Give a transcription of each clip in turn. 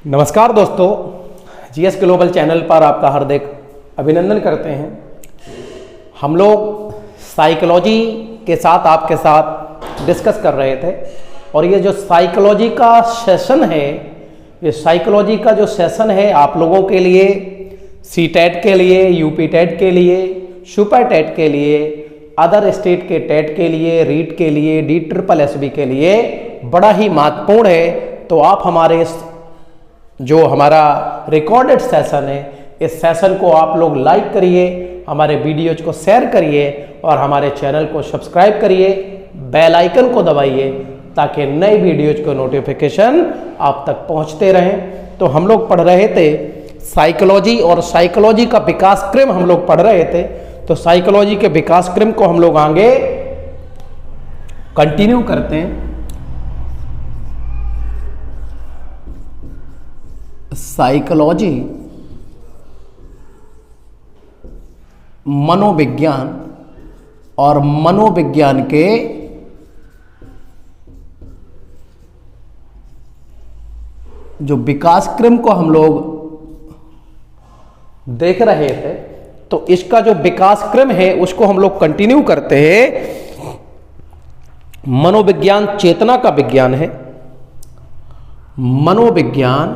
नमस्कार दोस्तों, GS global channel पर आपका हार्दिक अभिनंदन करते हैं। हम लोग साइकोलॉजी के साथ आपके साथ डिस्कस कर रहे थे और ये जो साइकोलॉजी का सेशन है, ये साइकोलॉजी का जो सेशन है आप लोगों के लिए सीटेट के लिए, यूपी टेट के लिए, सुपर टेट के लिए, अदर स्टेट के टेट के लिए, रीट के लिए, DSSB के लिए बड़ा ही महत्वपूर्ण है। तो आप हमारे जो हमारा रिकॉर्डेड सेशन है, इस सेशन को आप लोग लाइक करिए, हमारे वीडियोज को शेयर करिए और हमारे चैनल को सब्सक्राइब करिए, बेल आइकन को दबाइए ताकि नई वीडियोज को नोटिफिकेशन आप तक पहुंचते रहें। तो हम लोग पढ़ रहे थे साइकोलॉजी और साइकोलॉजी का विकास क्रम हम लोग पढ़ रहे थे। तो साइकोलॉजी के विकास क्रम को हम लोग आगे कंटिन्यू करते हैं। साइकोलॉजी मनोविज्ञान और मनोविज्ञान के जो विकास क्रम को हम लोग देख रहे थे, तो इसका जो विकास क्रम है उसको हम लोग कंटिन्यू करते हैं। मनोविज्ञान चेतना का विज्ञान है। मनोविज्ञान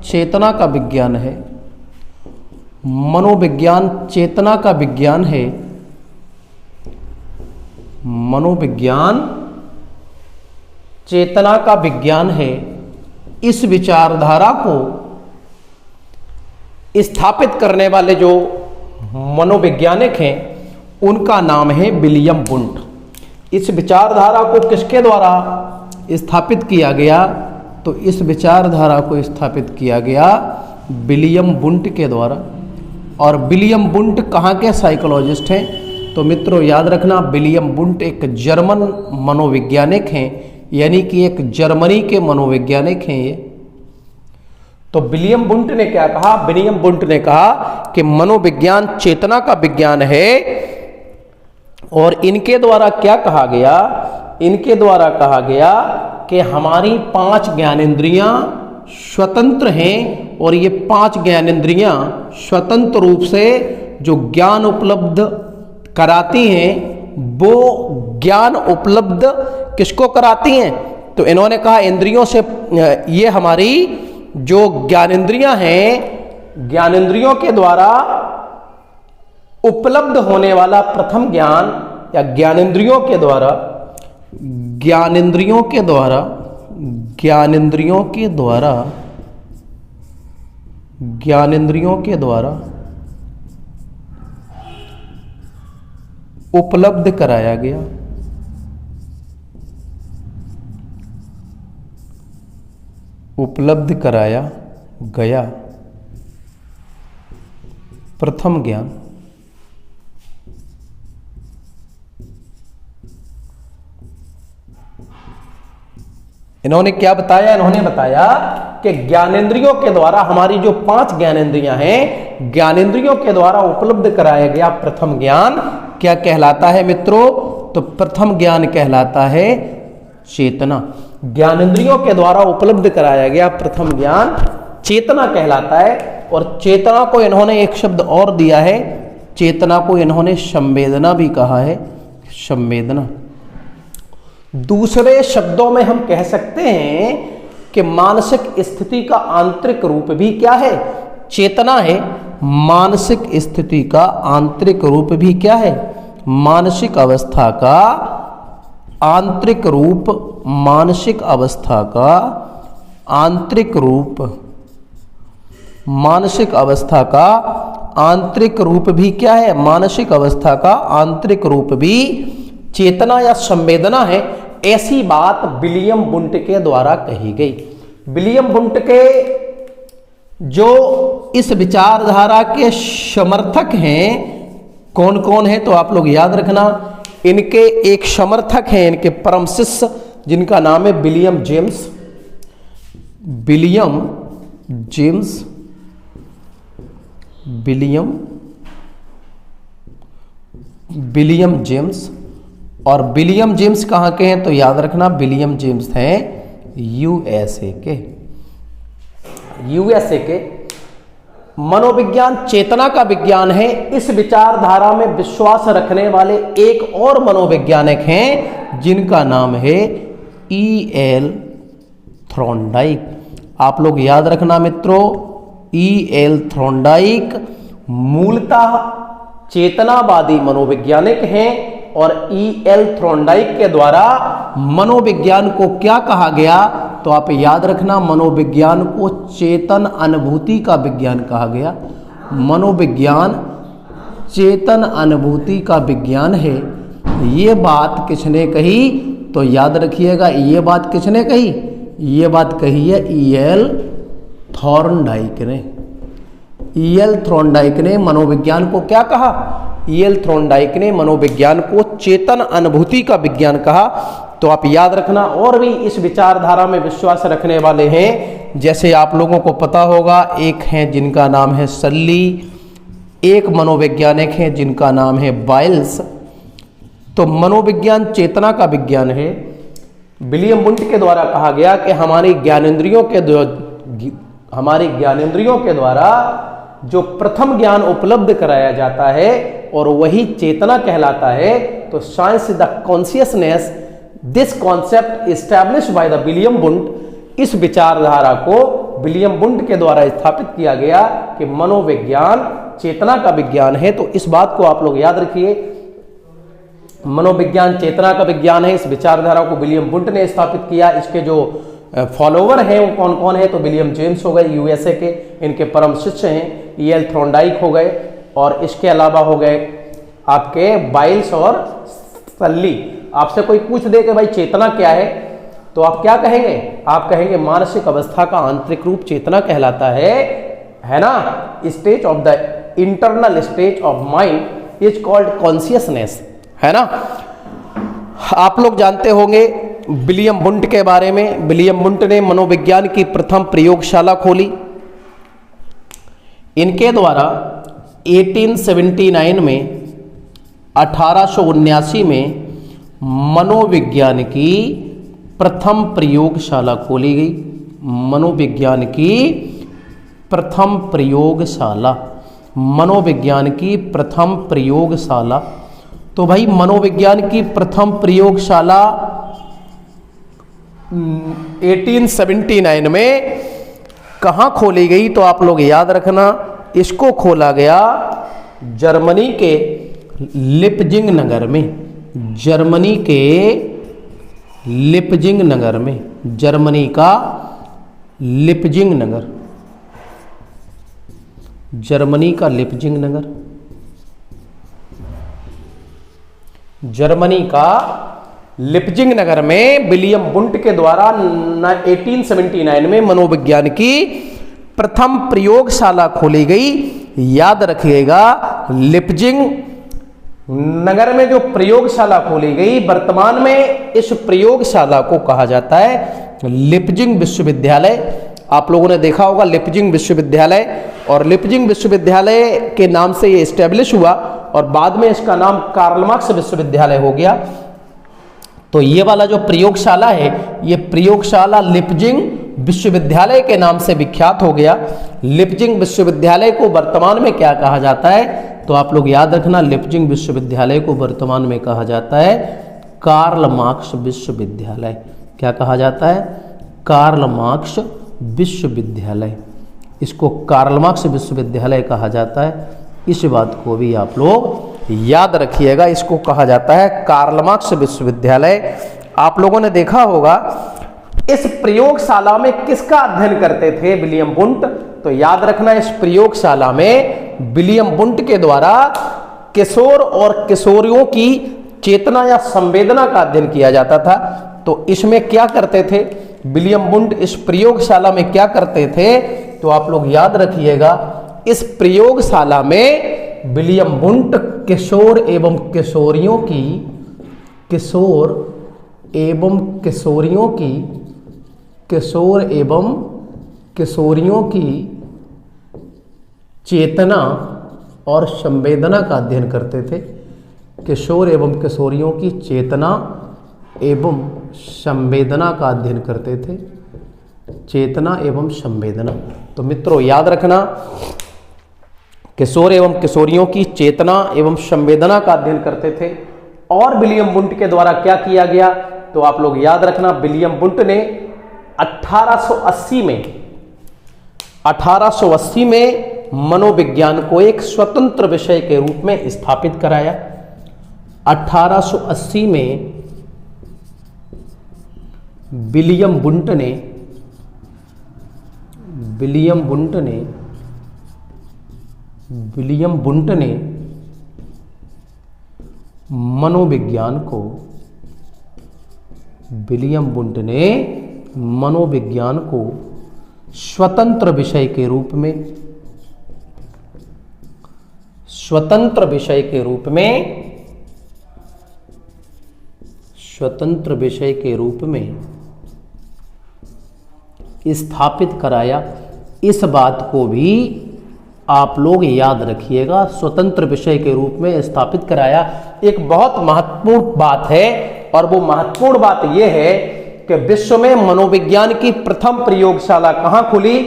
चेतना का विज्ञान है। मनोविज्ञान चेतना का विज्ञान है। मनोविज्ञान चेतना का विज्ञान है। इस विचारधारा को स्थापित करने वाले जो मनोवैज्ञानिक हैं उनका नाम है विलियम वुंट। इस विचारधारा को किसके द्वारा स्थापित किया गया? तो इस विचारधारा को स्थापित किया गया विलियम वुंट के द्वारा। और विलियम वुंट कहाँ के साइकोलॉजिस्ट हैं? तो मित्रों याद रखना, विलियम वुंट एक जर्मन मनोवैज्ञानिक हैं, यानी कि एक जर्मनी के मनोवैज्ञानिक हैं ये। तो विलियम वुंट ने क्या कहा? विलियम वुंट ने कहा कि मनोविज्ञान चेतना का विज्ञान है और इनके द्वारा क्या कहा गया? इनके द्वारा कहा गया कि हमारी 5 ज्ञानेंद्रियां स्वतंत्र हैं और ये 5 ज्ञानेंद्रियां स्वतंत्र रूप से जो ज्ञान उपलब्ध कराती हैं, वो ज्ञान उपलब्ध किसको कराती हैं? तो इन्होंने कहा इंद्रियों से, ये हमारी जो ज्ञानेंद्रियां हैं, ज्ञानेंद्रियों के द्वारा उपलब्ध होने वाला प्रथम ज्ञान या ज्ञानेंद्रियों के द्वारा उपलब्ध कराया गया। उपलब्ध कराया गया प्रथम ज्ञान। इन्होंने क्या बताया? इन्होंने बताया कि ज्ञानेंद्रियों के द्वारा हमारी जो 5 ज्ञानेंद्रियां हैं, ज्ञानेंद्रियों के द्वारा उपलब्ध कराया गया प्रथम ज्ञान क्या कहलाता है मित्रों? तो प्रथम ज्ञान कहलाता है चेतना। ज्ञानेंद्रियों के द्वारा उपलब्ध कराया गया प्रथम ज्ञान चेतना कहलाता है। और चेतना को इन्होंने एक शब्द और दिया है, चेतना को इन्होंने संवेदना भी कहा है। संवेदना, दूसरे शब्दों में हम कह सकते हैं कि मानसिक स्थिति का आंतरिक रूप भी क्या है? चेतना है। मानसिक स्थिति का आंतरिक रूप भी क्या है? मानसिक अवस्था का आंतरिक रूप, मानसिक अवस्था का आंतरिक रूप, मानसिक अवस्था का आंतरिक रूप भी क्या है? मानसिक अवस्था का आंतरिक रूप भी चेतना या संवेदना है। ऐसी बात विलियम वुंट के द्वारा कही गई। विलियम वुंट के जो इस विचारधारा के समर्थक हैं, कौन कौन है? तो आप लोग याद रखना, इनके एक समर्थक हैं, इनके परम शिष्य, जिनका नाम है William James. William James, William William James. और विलियम जेम्स कहाँ के हैं? तो याद रखना विलियम जेम्स हैं यूएसए के। यूएसए के। मनोविज्ञान चेतना का विज्ञान है। इस विचारधारा में विश्वास रखने वाले एक और मनोवैज्ञानिक हैं जिनका नाम है E.L. थॉर्नडाइक। आप लोग याद रखना मित्रों, E.L. थॉर्नडाइक मूलतः चेतनावादी मनोवैज्ञानिक हैं और E.L. थॉर्नडाइक के द्वारा मनोविज्ञान को क्या कहा गया? तो आप याद रखना, मनोविज्ञान को चेतन अनुभूति का विज्ञान कहा गया। मनोविज्ञान चेतन अनुभूति का विज्ञान है। ये बात किसने कही? तो याद रखिएगा, ये बात किसने कही? ये बात कही है E.L. थॉर्नडाइक ने। E.L. थॉर्नडाइक ने मनोविज्ञान को क्या कहा? E.L. थॉर्नडाइक ने मनोविज्ञान को चेतन अनुभूति का विज्ञान कहा। तो आप याद रखना, और भी इस विचारधारा में विश्वास रखने वाले हैं, जैसे आप लोगों को पता होगा, एक हैं जिनका नाम है सल्ली, एक मनोवैज्ञानिक हैं जिनका नाम है बाइल्स। तो मनोविज्ञान चेतना का विज्ञान है। विलियम वुंट के द्वारा कहा गया कि हमारी ज्ञानेंद्रियों के द्वारा जो प्रथम ज्ञान उपलब्ध कराया जाता है और वही चेतना कहलाता है। तो science the consciousness, this concept establish by the William Wundt. इस विचारधारा को विलियम वुंट के द्वारा स्थापित किया गया कि मनोविज्ञान चेतना का विज्ञान है। तो इस बात को आप लोग याद रखिए, मनोविज्ञान चेतना का विज्ञान है। इस विचारधारा को विलियम वुंट ने स्थापित किया। इसके जो फॉलोवर हैं वो कौन कौन है? तो विलियम जेम्स हो गए यूएसए के, इनके परम शिष्य हैं E.L. थॉर्नडाइक हो गए, और इसके अलावा हो गए आपके बाइल्स और सल्ली। आपसे कोई पूछ दे कि भाई चेतना क्या है, तो आप क्या कहेंगे? आप कहेंगे मानसिक अवस्था का आंतरिक रूप चेतना कहलाता है ना। Stage of the internal stage of mind is called consciousness, है ना। आप लोग जानते होंगे विलियम वुंट के बारे में। विलियम वुंट ने मनोविज्ञान की प्रथम प्रयोगशाला खोली। इनके द्वारा 1879 में 1879 में मनोविज्ञान की प्रथम प्रयोगशाला खोली गई। मनोविज्ञान की प्रथम प्रयोगशाला, मनोविज्ञान की प्रथम प्रयोगशाला। तो भाई मनोविज्ञान की प्रथम प्रयोगशाला 1879 में कहाँ खोली गई? तो आप लोग याद रखना, इसको खोला गया जर्मनी के लिपजिंग नगर में। जर्मनी के लिपजिंग नगर में, जर्मनी का लिपजिंग नगर, जर्मनी का लिपजिंग नगर, जर्मनी का लिपजिंग नगर में विलियम वुंट के द्वारा 1879 में मनोविज्ञान की प्रथम प्रयोगशाला खोली गई। याद रखिएगा, लिपजिंग नगर में जो प्रयोगशाला खोली गई, वर्तमान में इस प्रयोगशाला को कहा जाता है लिपजिंग विश्वविद्यालय। आप लोगों ने देखा होगा लिपजिंग विश्वविद्यालय, और लिपजिंग विश्वविद्यालय के नाम से ये एस्टेब्लिश हुआ और बाद में इसका नाम कार्ल मार्क्स विश्वविद्यालय हो गया। तो ये वाला जो प्रयोगशाला है, ये प्रयोगशाला लिपजिंग विश्वविद्यालय के नाम से विख्यात हो गया। लिपजिंग विश्वविद्यालय को वर्तमान में क्या कहा जाता है? तो आप लोग याद रखना, लिपजिंग विश्वविद्यालय को वर्तमान में कहा जाता है कार्ल मार्क्स विश्वविद्यालय। क्या कहा जाता है? कार्ल मार्क्स विश्वविद्यालय। इसको कार्ल मार्क्स विश्वविद्यालय कहा जाता है। इस बात को भी आप लोग याद रखिएगा, इसको कहा जाता है कार्ल मार्क्स विश्वविद्यालय। आप लोगों ने देखा होगा इस प्रयोगशाला में किसका अध्ययन करते थे विलियम वुंट? तो याद रखना, इस प्रयोगशाला में विलियम वुंट के द्वारा किशोर और किशोरियों की चेतना या संवेदना का अध्ययन किया जाता था। तो इसमें क्या करते थे विलियम वुंट? इस प्रयोगशाला में क्या करते थे? तो आप लोग याद रखिएगा, इस प्रयोगशाला में विलियम वुंट किशोर एवं किशोरियों की, किशोर एवं किशोरियों की, किशोर एवं किशोरियों की चेतना और संवेदना का अध्ययन करते थे। किशोर एवं किशोरियों की चेतना एवं संवेदना का अध्ययन करते थे। चेतना एवं संवेदना, तो मित्रों याद रखना, किशोर एवं किशोरियों की चेतना एवं संवेदना का अध्ययन करते थे। और विलियम वुंट के द्वारा क्या किया गया, तो आप लोग याद रखना, विलियम वुंट ने 1880 में मनोविज्ञान को एक स्वतंत्र विषय के रूप में स्थापित कराया। 1880 में विलियम वुंट ने मनोविज्ञान को स्वतंत्र विषय के रूप में स्थापित कराया। इस बात को भी आप लोग याद रखिएगा, स्वतंत्र विषय के रूप में स्थापित कराया। एक बहुत महत्वपूर्ण बात है, और वो महत्वपूर्ण बात यह है कि विश्व में मनोविज्ञान की प्रथम प्रयोगशाला कहां खुली,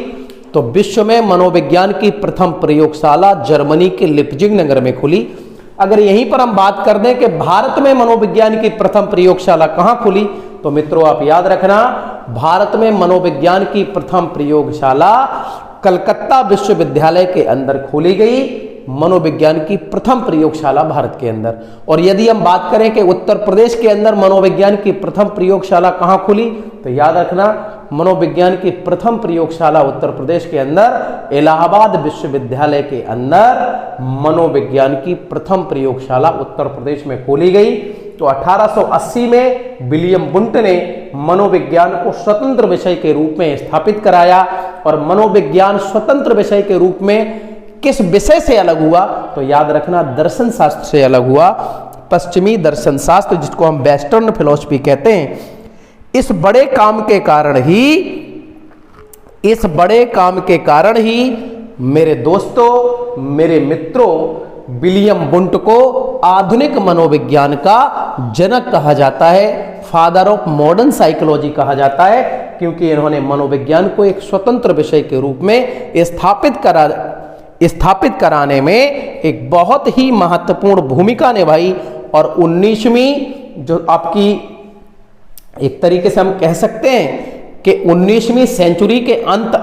तो विश्व में मनोविज्ञान की प्रथम प्रयोगशाला जर्मनी के लिप्जिग नगर में खुली। अगर यहीं पर हम बात कर दें कि भारत में मनोविज्ञान की प्रथम प्रयोगशाला कहां खुली, तो मित्रों आप याद रखना, भारत में मनोविज्ञान की प्रथम प्रयोगशाला कलकत्ता विश्वविद्यालय के अंदर खोली गई। मनोविज्ञान की प्रथम प्रयोगशाला भारत के अंदर। और यदि हम बात करें कि उत्तर प्रदेश के अंदर मनोविज्ञान की प्रथम प्रयोगशाला कहां खुली, तो याद रखना, मनोविज्ञान की प्रथम प्रयोगशाला उत्तर प्रदेश के अंदर इलाहाबाद विश्वविद्यालय के अंदर मनोविज्ञान की प्रथम प्रयोगशाला उत्तर प्रदेश में खोली गई। तो 1880 में विलियम वुंट ने मनोविज्ञान को स्वतंत्र विषय के रूप में स्थापित कराया। और मनोविज्ञान स्वतंत्र विषय के रूप में किस विषय से अलग हुआ, तो याद रखना, दर्शन शास्त्र से अलग हुआ। पश्चिमी दर्शन शास्त्र, जिसको हम वेस्टर्न फिलॉसफी कहते हैं। इस बड़े काम के कारण ही मेरे दोस्तों, मेरे मित्रों, विलियम वुंट को आधुनिक मनोविज्ञान का जनक कहा जाता है, फादर ऑफ मॉडर्न साइकोलॉजी कहा जाता है, क्योंकि इन्होंने मनोविज्ञान को एक स्वतंत्र विषय के रूप में स्थापित कराने में एक बहुत ही महत्वपूर्ण भूमिका निभाई। और 19वीं, जो आपकी एक तरीके से हम कह सकते हैं कि 19वीं सेंचुरी के अंत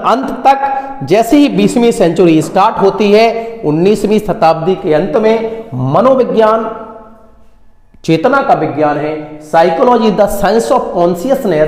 तक, जैसे ही 20वीं सेंचुरी स्टार्ट होती है, 19वीं शताब्दी के अंत में मनोविज्ञान चेतना का विज्ञान है, psychology the science of consciousness,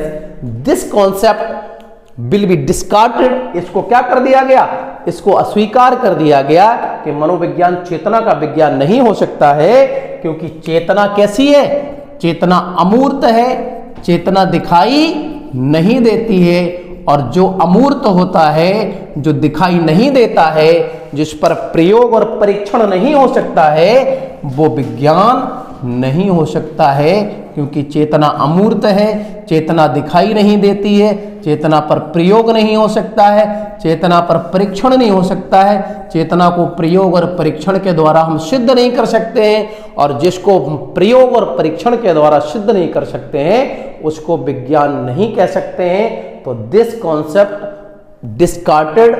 this concept will be discarded. इसको क्या कर दिया गया, इसको अस्वीकार कर दिया गया कि मनोविज्ञान चेतना का विज्ञान नहीं हो सकता है, क्योंकि चेतना कैसी है, चेतना अमूर्त है, चेतना दिखाई नहीं देती है। और जो अमूर्त होता है, जो दिखाई नहीं देता है, जिस पर प्रयोग और परीक्षण नहीं हो सकता है, वो विज्ञान नहीं हो सकता है, क्योंकि चेतना अमूर्त है, चेतना दिखाई नहीं देती है, चेतना पर प्रयोग नहीं हो सकता है, चेतना पर परीक्षण नहीं हो सकता है, चेतना को प्रयोग और परीक्षण के द्वारा हम सिद्ध नहीं कर सकते हैं। और जिसको प्रयोग और परीक्षण के द्वारा सिद्ध नहीं कर सकते हैं, उसको विज्ञान नहीं कह सकते हैं। तो दिस कॉन्सेप्ट डिस्कार्टेड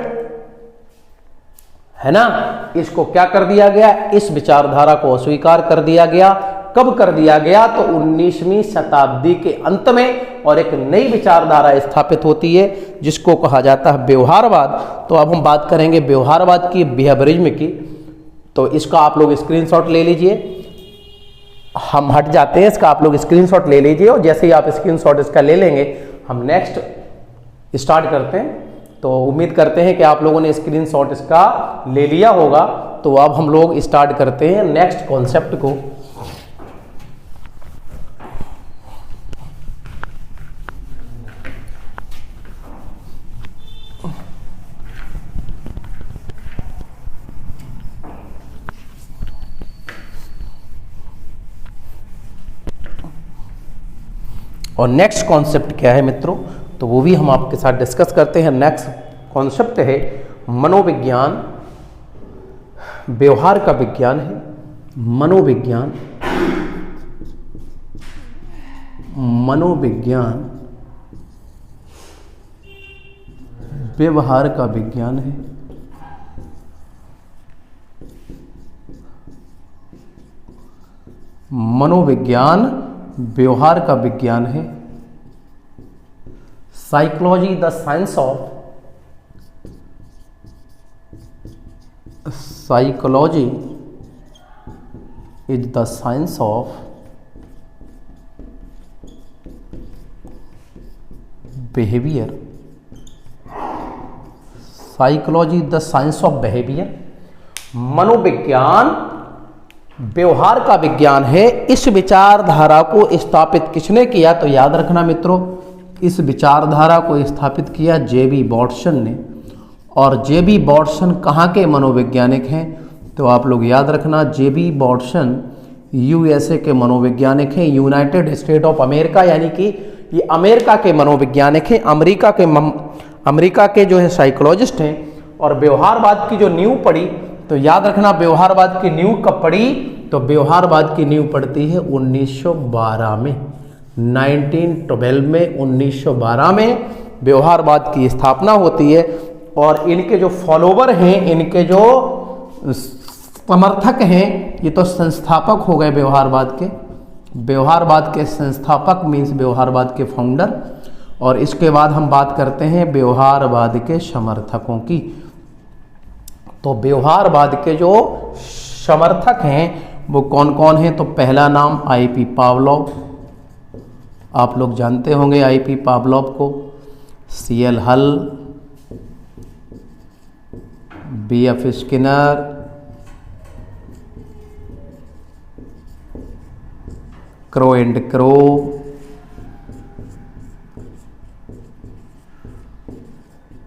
है ना, इसको क्या कर दिया गया, इस विचारधारा को अस्वीकार कर दिया गया। कब कर दिया गया, तो 19वीं शताब्दी के अंत में, और एक नई विचारधारा स्थापित होती है, जिसको कहा जाता है व्यवहारवाद। तो अब हम बात करेंगे व्यवहारवाद की, बिहेवियरिज्म की। तो इसका आप लोग स्क्रीनशॉट ले लीजिए, हम हट जाते हैं, इसका आप लोग स्क्रीनशॉट ले लीजिए, और जैसे ही आप स्क्रीनशॉट इसका ले लेंगे, हम नेक्स्ट स्टार्ट करते हैं। तो उम्मीद करते हैं कि आप लोगों ने स्क्रीनशॉट इसका ले लिया होगा। तो अब हम लोग स्टार्ट करते हैं नेक्स्ट कॉन्सेप्ट को। और नेक्स्ट कॉन्सेप्ट क्या है मित्रों, तो वो भी हम आपके साथ डिस्कस करते हैं। नेक्स्ट कॉन्सेप्ट है मनोविज्ञान व्यवहार का विज्ञान है। मनोविज्ञान मनोविज्ञान व्यवहार का विज्ञान है। मनोविज्ञान व्यवहार का विज्ञान है। Psychology the science of psychology is the science of behaviour. Psychology the science of behaviour. मनोविज्ञान व्यवहार का विज्ञान है। इस विचारधारा को स्थापित किसने किया? तो याद रखना मित्रों, इस विचारधारा को स्थापित किया जे.बी. वॉटसन ने। और जे.बी. वॉटसन कहाँ के मनोवैज्ञानिक हैं? तो आप लोग याद रखना, जे.बी. वॉटसन यूएसए के मनोवैज्ञानिक हैं, यूनाइटेड स्टेट ऑफ अमेरिका, यानी कि ये अमेरिका के मनोवैज्ञानिक हैं। अमेरिका के जो है साइकोलॉजिस्ट हैं। और व्यवहारवाद की जो नींव पड़ी, तो याद रखना व्यवहारवाद की नींव कब पड़ी? तो व्यवहारवाद की नींव पड़ती है 1912 में, 1912 में, 1912 में व्यवहारवाद की स्थापना होती है। और इनके जो फॉलोवर हैं, इनके जो समर्थक हैं, ये तो संस्थापक हो गए व्यवहारवाद के। व्यवहारवाद के संस्थापक मीन्स व्यवहारवाद के फाउंडर। और इसके बाद हम बात करते हैं व्यवहारवाद के समर्थकों की। तो व्यवहारवाद के जो समर्थक हैं वो कौन कौन हैं? तो पहला नाम आई.पी. पावलोव, आप लोग जानते होंगे आई.पी. पावलोव को। सी.एल. हल, BF. Skinner, crow and crow,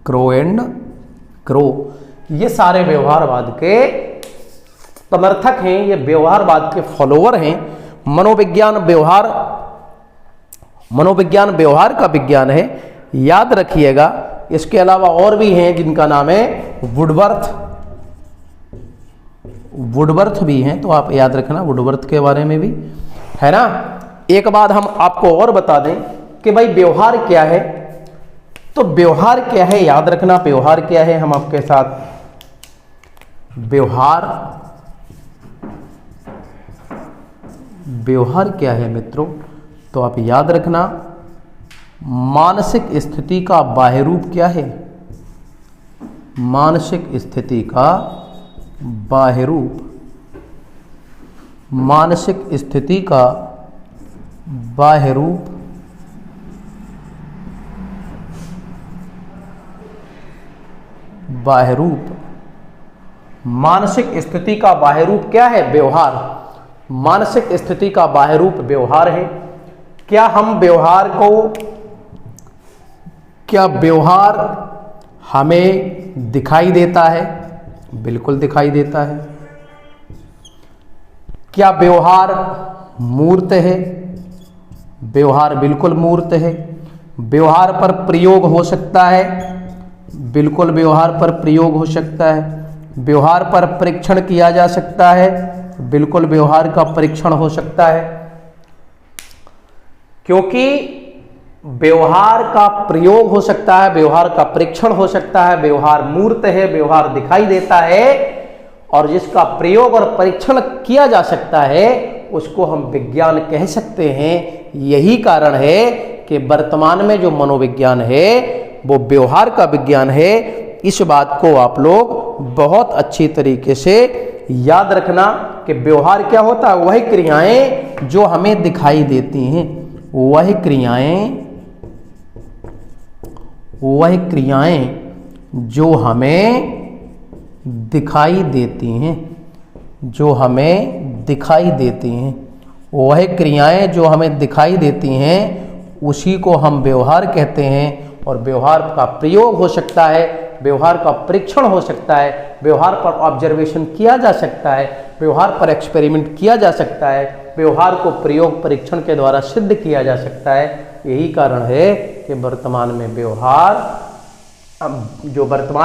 crow and crow, ये सारे व्यवहारवाद के समर्थक हैं, ये व्यवहारवाद के फॉलोवर हैं। मनोविज्ञान व्यवहार का विज्ञान है, याद रखिएगा। इसके अलावा और भी हैं जिनका नाम है वुडवर्थ भी हैं, तो आप याद रखना वुडवर्थ के बारे में भी, है ना। एक बात हम आपको और बता दें कि भाई व्यवहार क्या है। तो व्यवहार क्या है, याद रखना व्यवहार क्या है। हम आपके साथ व्यवहार क्या है मित्रों, तो आप याद रखना मानसिक स्थिति का बाह्य रूप क्या है? मानसिक स्थिति का बाह्य रूप, मानसिक स्थिति का बाह्य रूप मानसिक स्थिति का बाह्य रूप क्या है? व्यवहार। मानसिक स्थिति का बाह्य रूप व्यवहार है। क्या व्यवहार हमें दिखाई देता है? बिल्कुल दिखाई देता है। क्या व्यवहार मूर्त है? व्यवहार बिल्कुल मूर्त है। व्यवहार पर प्रयोग हो सकता है? बिल्कुल व्यवहार पर प्रयोग हो सकता है। व्यवहार पर परीक्षण किया जा सकता है? बिल्कुल व्यवहार का परीक्षण हो सकता है। क्योंकि व्यवहार का प्रयोग हो सकता है, व्यवहार का परीक्षण हो सकता है, व्यवहार मूर्त है, व्यवहार दिखाई देता है, और जिसका प्रयोग और परीक्षण किया जा सकता है उसको हम विज्ञान कह सकते हैं। यही कारण है कि वर्तमान में जो मनोविज्ञान है वो व्यवहार का विज्ञान है। इस बात को आप लोग बहुत अच्छी तरीके से याद रखना कि व्यवहार क्या होता है? वही क्रियाएं जो हमें दिखाई देती हैं, वही क्रियाएं जो हमें दिखाई देती हैं, वही क्रियाएं जो हमें दिखाई देती हैं उसी को हम व्यवहार कहते हैं। और व्यवहार का प्रयोग हो सकता है, व्यवहार का परीक्षण हो सकता है, व्यवहार पर ऑब्जर्वेशन किया जा सकता है, व्यवहार पर एक्सपेरिमेंट किया जा सकता है, व्यवहार को प्रयोग परीक्षण के द्वारा सिद्ध किया जा सकता है। यही कारण है कि वर्तमान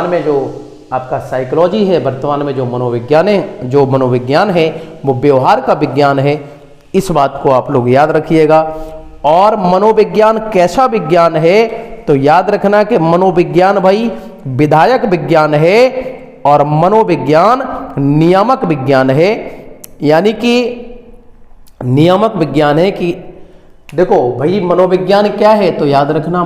में जो आपका साइकोलॉजी है, वर्तमान में जो मनोविज्ञान है वो व्यवहार का विज्ञान है। इस बात को आप लोग याद रखिएगा। और मनोविज्ञान कैसा विज्ञान है? तो याद रखना कि मनोविज्ञान भाई विधायक विज्ञान है और मनोविज्ञान नियामक विज्ञान है। यानी कि नियामक विज्ञान है कि देखो भाई मनोविज्ञान क्या है? तो याद रखना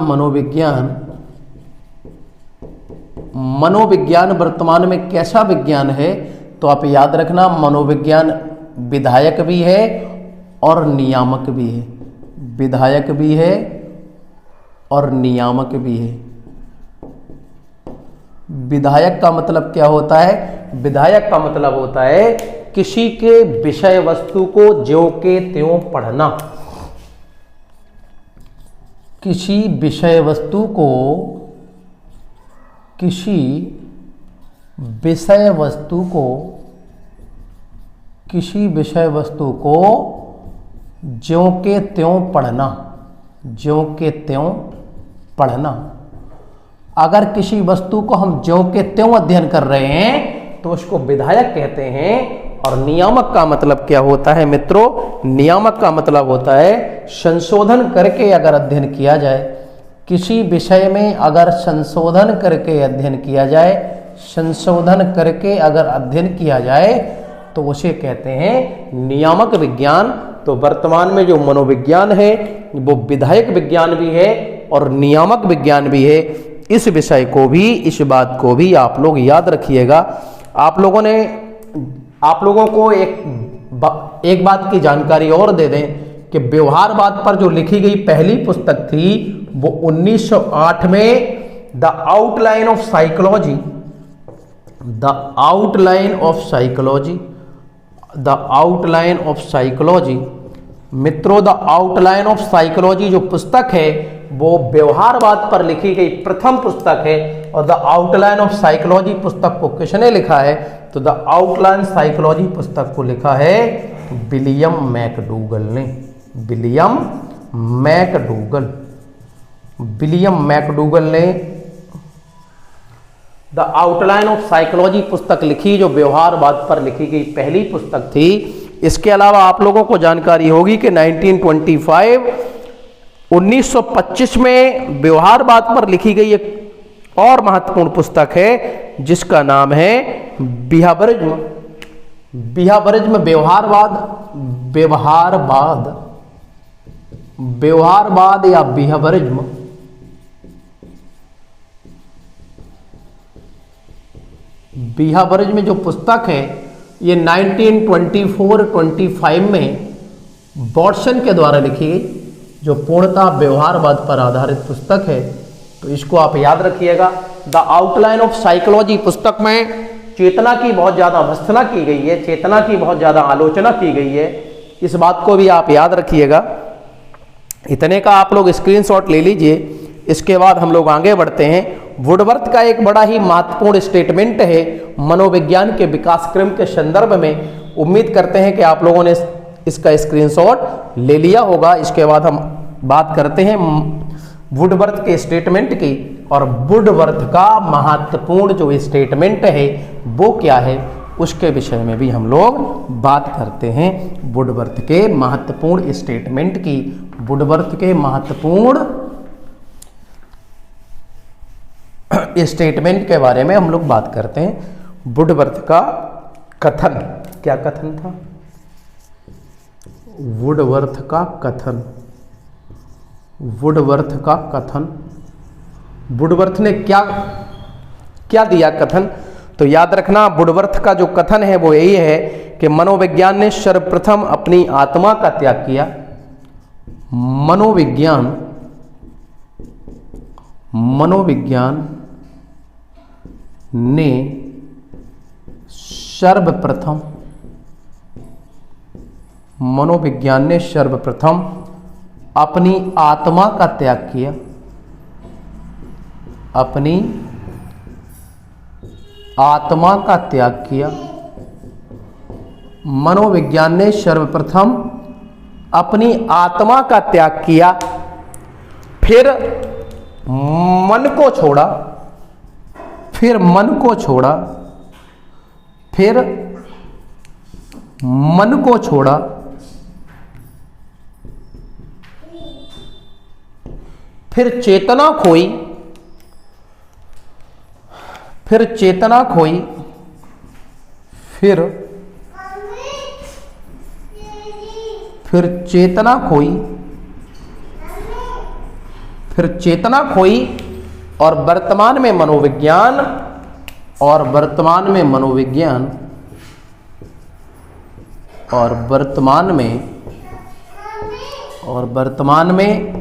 मनोविज्ञान वर्तमान में कैसा विज्ञान है? तो आप याद रखना मनोविज्ञान विधायक भी है और नियामक भी है। विधायक भी है और नियामक भी है। विधायक का मतलब क्या होता है? विधायक का मतलब होता है किसी के विषय वस्तु को ज्यों के त्यों पढ़ना। किसी विषय वस्तु को ज्यों के त्यों पढ़ना। ज्यों के त्यों पढ़ना। अगर किसी वस्तु को हम ज्यों के त्यों अध्ययन कर रहे हैं तो उसको विधायक कहते हैं। और नियामक का मतलब क्या होता है मित्रों? नियामक का मतलब होता है संशोधन करके अगर अध्ययन किया जाए, किसी विषय में अगर संशोधन करके अध्ययन किया जाए, संशोधन करके अगर अध्ययन किया जाए तो उसे कहते हैं नियामक विज्ञान। तो वर्तमान में जो मनोविज्ञान है वो विधायक विज्ञान भी है और नियामक विज्ञान भी है। इस विषय को भी, इस बात को भी आप लोग याद रखिएगा। आप लोगों को एक बात की जानकारी और दे दें कि व्यवहारवाद पर जो लिखी गई पहली पुस्तक थी वो 1908 में the outline of psychology, the outline of psychology मित्रों, द आउटलाइन ऑफ साइकोलॉजी जो पुस्तक है वो व्यवहारवाद पर लिखी गई प्रथम पुस्तक है। और द आउटलाइन ऑफ साइकोलॉजी पुस्तक को किसने लिखा है? तो द आउटलाइन साइकोलॉजी पुस्तक को लिखा है विलियम मैकडूगल ने। विलियम मैकडूगल ने द आउटलाइन ऑफ साइकोलॉजी पुस्तक लिखी, जो व्यवहारवाद पर लिखी गई पहली पुस्तक थी। इसके अलावा आप लोगों को जानकारी होगी कि 1925 में व्यवहारवाद पर लिखी गई एक और महत्वपूर्ण पुस्तक है जिसका नाम है बिहेवियरिज्म। व्यवहारवाद या बिहेवियरिज्म। बिहेवियरिज्म जो पुस्तक है ये 1924-25 में वॉटसन के द्वारा लिखी गई, जो पूर्णतः व्यवहारवाद पर आधारित पुस्तक है। तो इसको आप याद रखिएगा। द आउटलाइन ऑफ साइकोलॉजी पुस्तक में चेतना की बहुत ज़्यादा भर्त्सना की गई है, चेतना की बहुत ज़्यादा आलोचना की गई है। इस बात को भी आप याद रखिएगा। इतने का आप लोग स्क्रीनशॉट ले लीजिए। इसके बाद हम लोग आगे बढ़ते हैं। वुडवर्थ का एक बड़ा ही महत्वपूर्ण स्टेटमेंट है मनोविज्ञान के विकास क्रम के संदर्भ में। उम्मीद करते हैं कि आप लोगों ने इसका स्क्रीनशॉट ले लिया होगा। इसके बाद हम बात करते हैं वुडवर्थ के स्टेटमेंट की, और वुडवर्थ का महत्वपूर्ण जो स्टेटमेंट है वो क्या है उसके विषय में भी हम लोग बात करते हैं। वुडवर्थ के महत्वपूर्ण स्टेटमेंट की, वुडवर्थ के महत्वपूर्ण स्टेटमेंट के बारे में हम लोग बात करते हैं। वुडवर्थ का कथन, क्या कथन था? वुडवर्थ का कथन, वुडवर्थ का कथन, वुडवर्थ ने क्या क्या दिया कथन? तो याद रखना वुडवर्थ का जो कथन है वो यही है कि मनोविज्ञान ने सर्वप्रथम अपनी आत्मा का त्याग किया। मनोविज्ञान ने सर्वप्रथम अपनी आत्मा का त्याग किया। अपनी आत्मा का त्याग किया। मनोविज्ञान ने सर्वप्रथम अपनी आत्मा का त्याग किया, फिर मन को छोड़ा, फिर मन को छोड़ा, फिर मन को छोड़ा, फिर चेतना खोई, फिर चेतना खोई, फिर चेतना खोई, फिर चेतना खोई और वर्तमान में मनोविज्ञान, और वर्तमान में मनोविज्ञान, और वर्तमान में, और वर्तमान में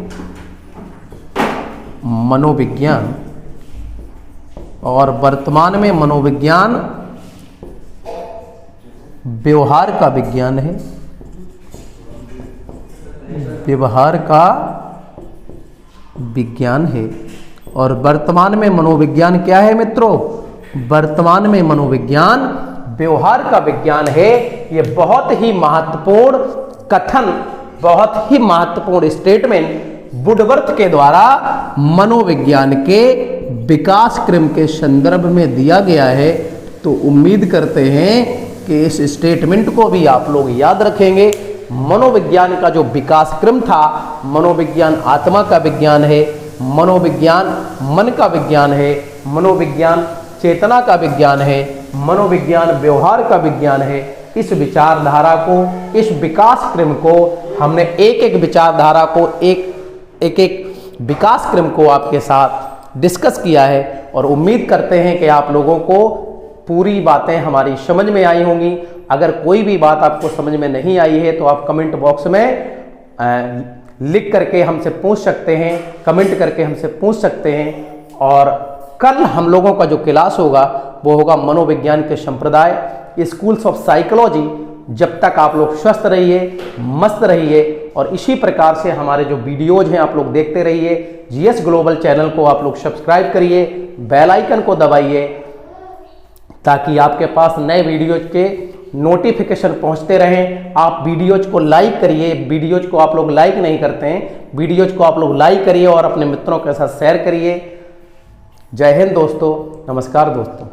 मनोविज्ञान, और वर्तमान में मनोविज्ञान व्यवहार का विज्ञान है। व्यवहार का विज्ञान है। और वर्तमान में मनोविज्ञान क्या है मित्रों? वर्तमान में मनोविज्ञान व्यवहार का विज्ञान है। ये बहुत ही महत्वपूर्ण कथन, बहुत ही महत्वपूर्ण स्टेटमेंट वुडवर्थ के द्वारा मनोविज्ञान के विकास क्रम के संदर्भ में दिया गया है। तो उम्मीद करते हैं कि इस स्टेटमेंट को भी आप लोग याद रखेंगे। मनोविज्ञान का जो विकास क्रम था, मनोविज्ञान आत्मा का विज्ञान है, मनोविज्ञान मन का विज्ञान है, मनोविज्ञान चेतना का विज्ञान है, मनोविज्ञान व्यवहार का विज्ञान है। इस विचारधारा को, इस विकास क्रम को हमने एक एक विचारधारा को, एक एक विकास क्रम को आपके साथ डिस्कस किया है। और उम्मीद करते हैं कि आप लोगों को पूरी बातें हमारी समझ में आई होंगी। अगर कोई भी बात आपको समझ में नहीं आई है तो आप कमेंट बॉक्स में लिख करके हमसे पूछ सकते हैं, कमेंट करके हमसे पूछ सकते हैं। और कल हम लोगों का जो क्लास होगा वो होगा मनोविज्ञान के संप्रदाय, स्कूल्स ऑफ साइकोलॉजी। जब तक आप लोग स्वस्थ रहिए, मस्त रहिए और इसी प्रकार से हमारे जो वीडियोज हैं आप लोग देखते रहिए। जीएस ग्लोबल चैनल को आप लोग सब्सक्राइब करिए, बेल आइकन को दबाइए ताकि आपके पास नए वीडियोज के नोटिफिकेशन पहुंचते रहें। आप वीडियोज को लाइक करिए, वीडियोज को आप लोग लाइक नहीं करते हैं, वीडियोज को आप लोग लाइक करिए और अपने मित्रों के साथ शेयर करिए। जय हिंद दोस्तों, नमस्कार दोस्तों।